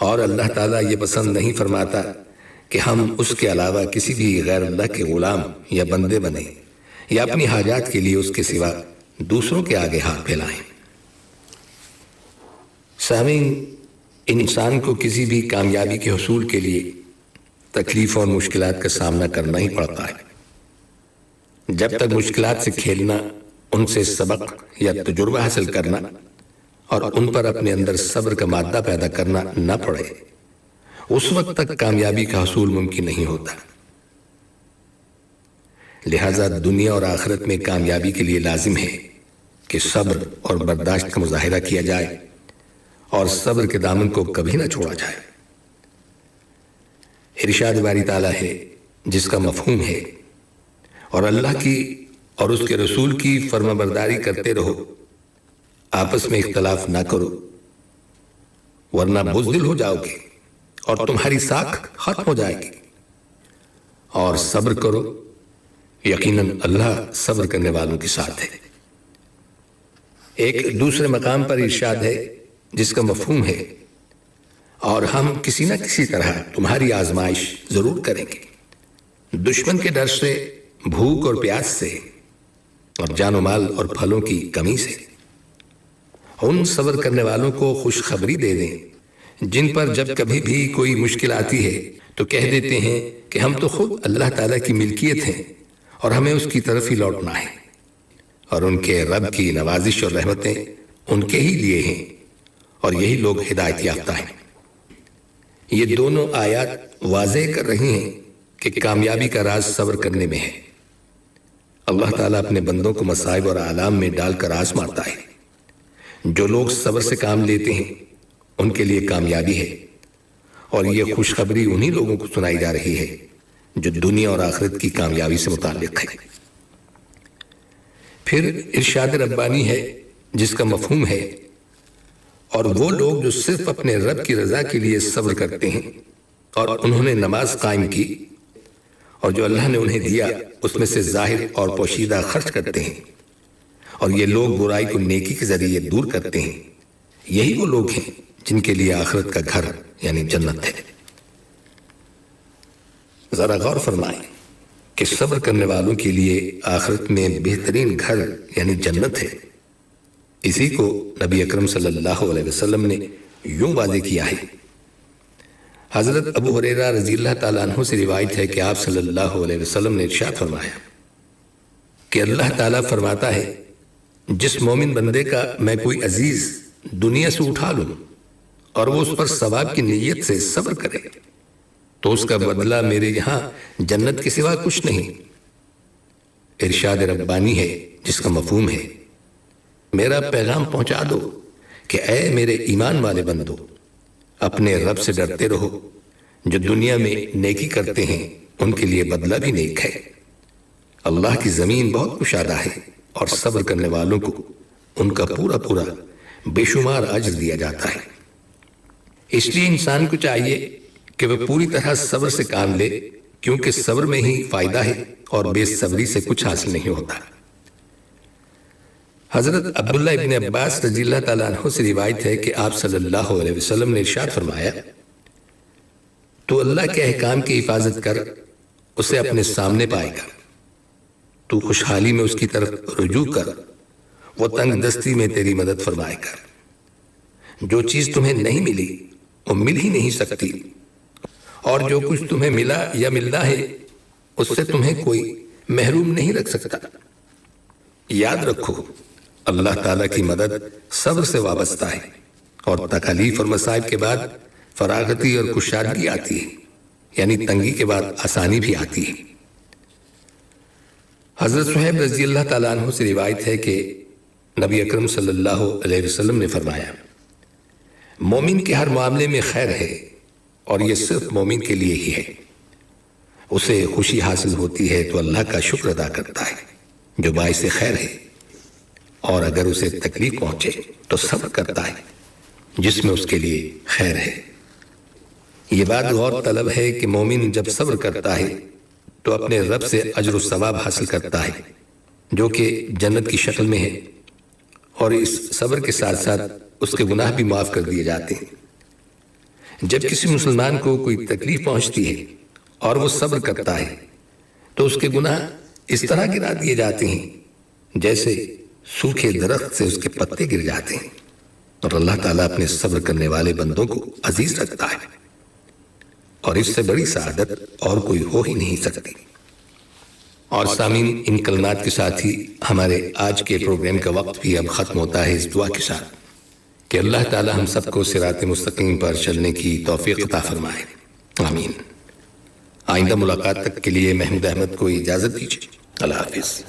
اور اللہ تعالیٰ یہ پسند نہیں فرماتا کہ ہم اس کے علاوہ کسی بھی غیر اللہ کے غلام یا بندے بنیں یا اپنی حاجات کے لیے اس کے سوا دوسروں کے آگے ہاتھ پھیلائیں۔ سامعین، انسان کو کسی بھی کامیابی کے حصول کے لیے تکلیفوں اور مشکلات کا سامنا کرنا ہی پڑتا ہے۔ جب تک مشکلات سے کھیلنا، ان سے سبق یا تجربہ حاصل کرنا اور ان پر اپنے اندر صبر کا مادہ پیدا کرنا نہ پڑے، اس وقت تک کامیابی کا حصول ممکن نہیں ہوتا۔ لہذا دنیا اور آخرت میں کامیابی کے لیے لازم ہے کہ صبر اور برداشت کا مظاہرہ کیا جائے اور صبر کے دامن کو کبھی نہ چھوڑا جائے۔ ارشاد باری تعالیٰ ہے جس کا مفہوم ہے، اور اللہ کی اور اس کے رسول کی فرما برداری کرتے رہو، آپس میں اختلاف نہ کرو ورنہ بزدل ہو جاؤ گے اور تمہاری ساکھ ختم ہو جائے گی، اور صبر کرو، یقیناً اللہ صبر کرنے والوں کے ساتھ ہے۔ ایک دوسرے مقام پر ارشاد ہے جس کا مفہوم ہے، اور ہم کسی نہ کسی طرح تمہاری آزمائش ضرور کریں گے، دشمن کے ڈر سے، بھوک اور پیاس سے، اور جان و مال اور پھلوں کی کمی سے۔ ان صبر کرنے والوں کو خوشخبری دے دیں جن پر جب کبھی بھی کوئی مشکل آتی ہے تو کہہ دیتے ہیں کہ ہم تو خود اللہ تعالیٰ کی ملکیت ہیں اور ہمیں اس کی طرف ہی لوٹنا ہے، اور ان کے رب کی نوازش اور رحمتیں ان کے ہی لیے ہیں، اور یہی لوگ ہدایت یافتہ ہیں۔ یہ دونوں آیات واضح کر رہی ہیں کہ کامیابی کا راز صبر کرنے میں ہے۔ اللہ تعالیٰ اپنے بندوں کو مصائب اور آلام میں ڈال کر آزماتا ہے۔ جو لوگ صبر سے کام لیتے ہیں ان کے لیے کامیابی ہے، اور یہ خوشخبری انہی لوگوں کو سنائی جا رہی ہے جو دنیا اور آخرت کی کامیابی سے متعلق ہے۔ پھر ارشاد ربانی ہے جس کا مفہوم ہے، اور وہ لوگ جو صرف اپنے رب کی رضا کے لیے صبر کرتے ہیں اور انہوں نے نماز قائم کی اور جو اللہ نے انہیں دیا اس میں سے ظاہر اور پوشیدہ خرچ کرتے ہیں، اور یہ لوگ برائی کو نیکی کے ذریعے دور کرتے ہیں، یہی وہ لوگ ہیں جن کے لیے آخرت کا گھر یعنی جنت ہے۔ ذرا غور فرمائیں کہ صبر کرنے والوں کے لیے آخرت میں بہترین گھر یعنی جنت ہے۔ اسی کو نبی اکرم صلی اللہ علیہ وسلم نے یوں واضح کیا ہے۔ حضرت ابو ہریرہ رضی اللہ تعالیٰ عنہ سے روایت ہے کہ آپ صلی اللہ علیہ وسلم نے ارشاد فرمایا کہ اللہ تعالیٰ فرماتا ہے، جس مومن بندے کا میں کوئی عزیز دنیا سے اٹھا لوں اور وہ اس پر ثواب کی نیت سے صبر کرے تو اس کا بدلہ میرے یہاں جنت کے سوا کچھ نہیں۔ ارشاد ربانی ہے جس کا مفہوم ہے، میرا پیغام پہنچا دو کہ اے میرے ایمان والے بندو، اپنے رب سے ڈرتے رہو، جو دنیا میں نیکی کرتے ہیں ان کے لیے بدلہ بھی نیک ہے۔ اللہ کی زمین بہت کشادہ ہے اور صبر کرنے والوں کو ان کا پورا پورا بے شمار اجر دیا جاتا ہے۔ اس لیے انسان کو چاہیے کہ وہ پوری طرح صبر سے کام لے، کیونکہ صبر میں ہی فائدہ ہے اور بے صبری سے کچھ حاصل نہیں ہوتا۔ حضرت عبداللہ ابن عباس رضی اللہ تعالیٰ عنہ سے روایت ہے کہ آپ صلی اللہ علیہ وسلم نے ارشاد فرمایا، تو اللہ کے احکام کی حفاظت کر، اسے اپنے سامنے پائے گا۔ تو خوشحالی میں اس کی طرف رجوع کر، وہ تنگ دستی میں تیری مدد فرمائے گا۔ جو چیز تمہیں نہیں ملی وہ مل ہی نہیں سکتی، اور جو کچھ تمہیں ملا یا ملنا ہے اس سے تمہیں کوئی محروم نہیں رکھ سکتا۔ یاد رکھو، اللہ تعالیٰ کی مدد صبر سے وابستہ ہے، اور تکالیف اور مصائب کے بعد فراغتی اور کشادگی آتی ہے، یعنی تنگی کے بعد آسانی بھی آتی ہے۔ حضرت صہیب رضی اللہ تعالیٰ عنہ سے روایت ہے کہ نبی اکرم صلی اللہ علیہ وسلم نے فرمایا، مومن کے ہر معاملے میں خیر ہے، اور یہ صرف مومن کے لیے ہی ہے۔ اسے خوشی حاصل ہوتی ہے تو اللہ کا شکر ادا کرتا ہے جو باعث خیر ہے، اور اگر اسے تکلیف پہنچے تو صبر کرتا ہے جس میں اس کے لیے خیر ہے۔ یہ بات غور طلب ہے کہ مومن جب صبر کرتا ہے تو اپنے رب سے اجر و ثواب حاصل کرتا ہے جو کہ جنت کی شکل میں ہے، اور اس صبر کے ساتھ ساتھ اس کے گناہ بھی معاف کر دیے جاتے ہیں۔ جب کسی مسلمان کو کوئی تکلیف پہنچتی ہے اور وہ صبر کرتا ہے تو اس کے گناہ اس طرح گرا دیے جاتے ہیں جیسے سوکھے درخت سے اس کے پتے گر جاتے ہیں، اور اللہ تعالیٰ اپنے صبر کرنے والے بندوں کو عزیز رکھتا ہے، اور اس سے بڑی سعادت اور کوئی ہو ہی نہیں سکتی۔ اور سامعین، ان کلمات کے ساتھ ہی ہمارے آج کے پروگرام کا وقت بھی اب ختم ہوتا ہے، اس دعا کے ساتھ کہ اللہ تعالیٰ ہم سب کو صراط مستقیم پر چلنے کی توفیق عطا فرمائے، آمین۔ آئندہ ملاقات تک کے لیے محمود احمد کو اجازت دیجیے، اللہ حافظ۔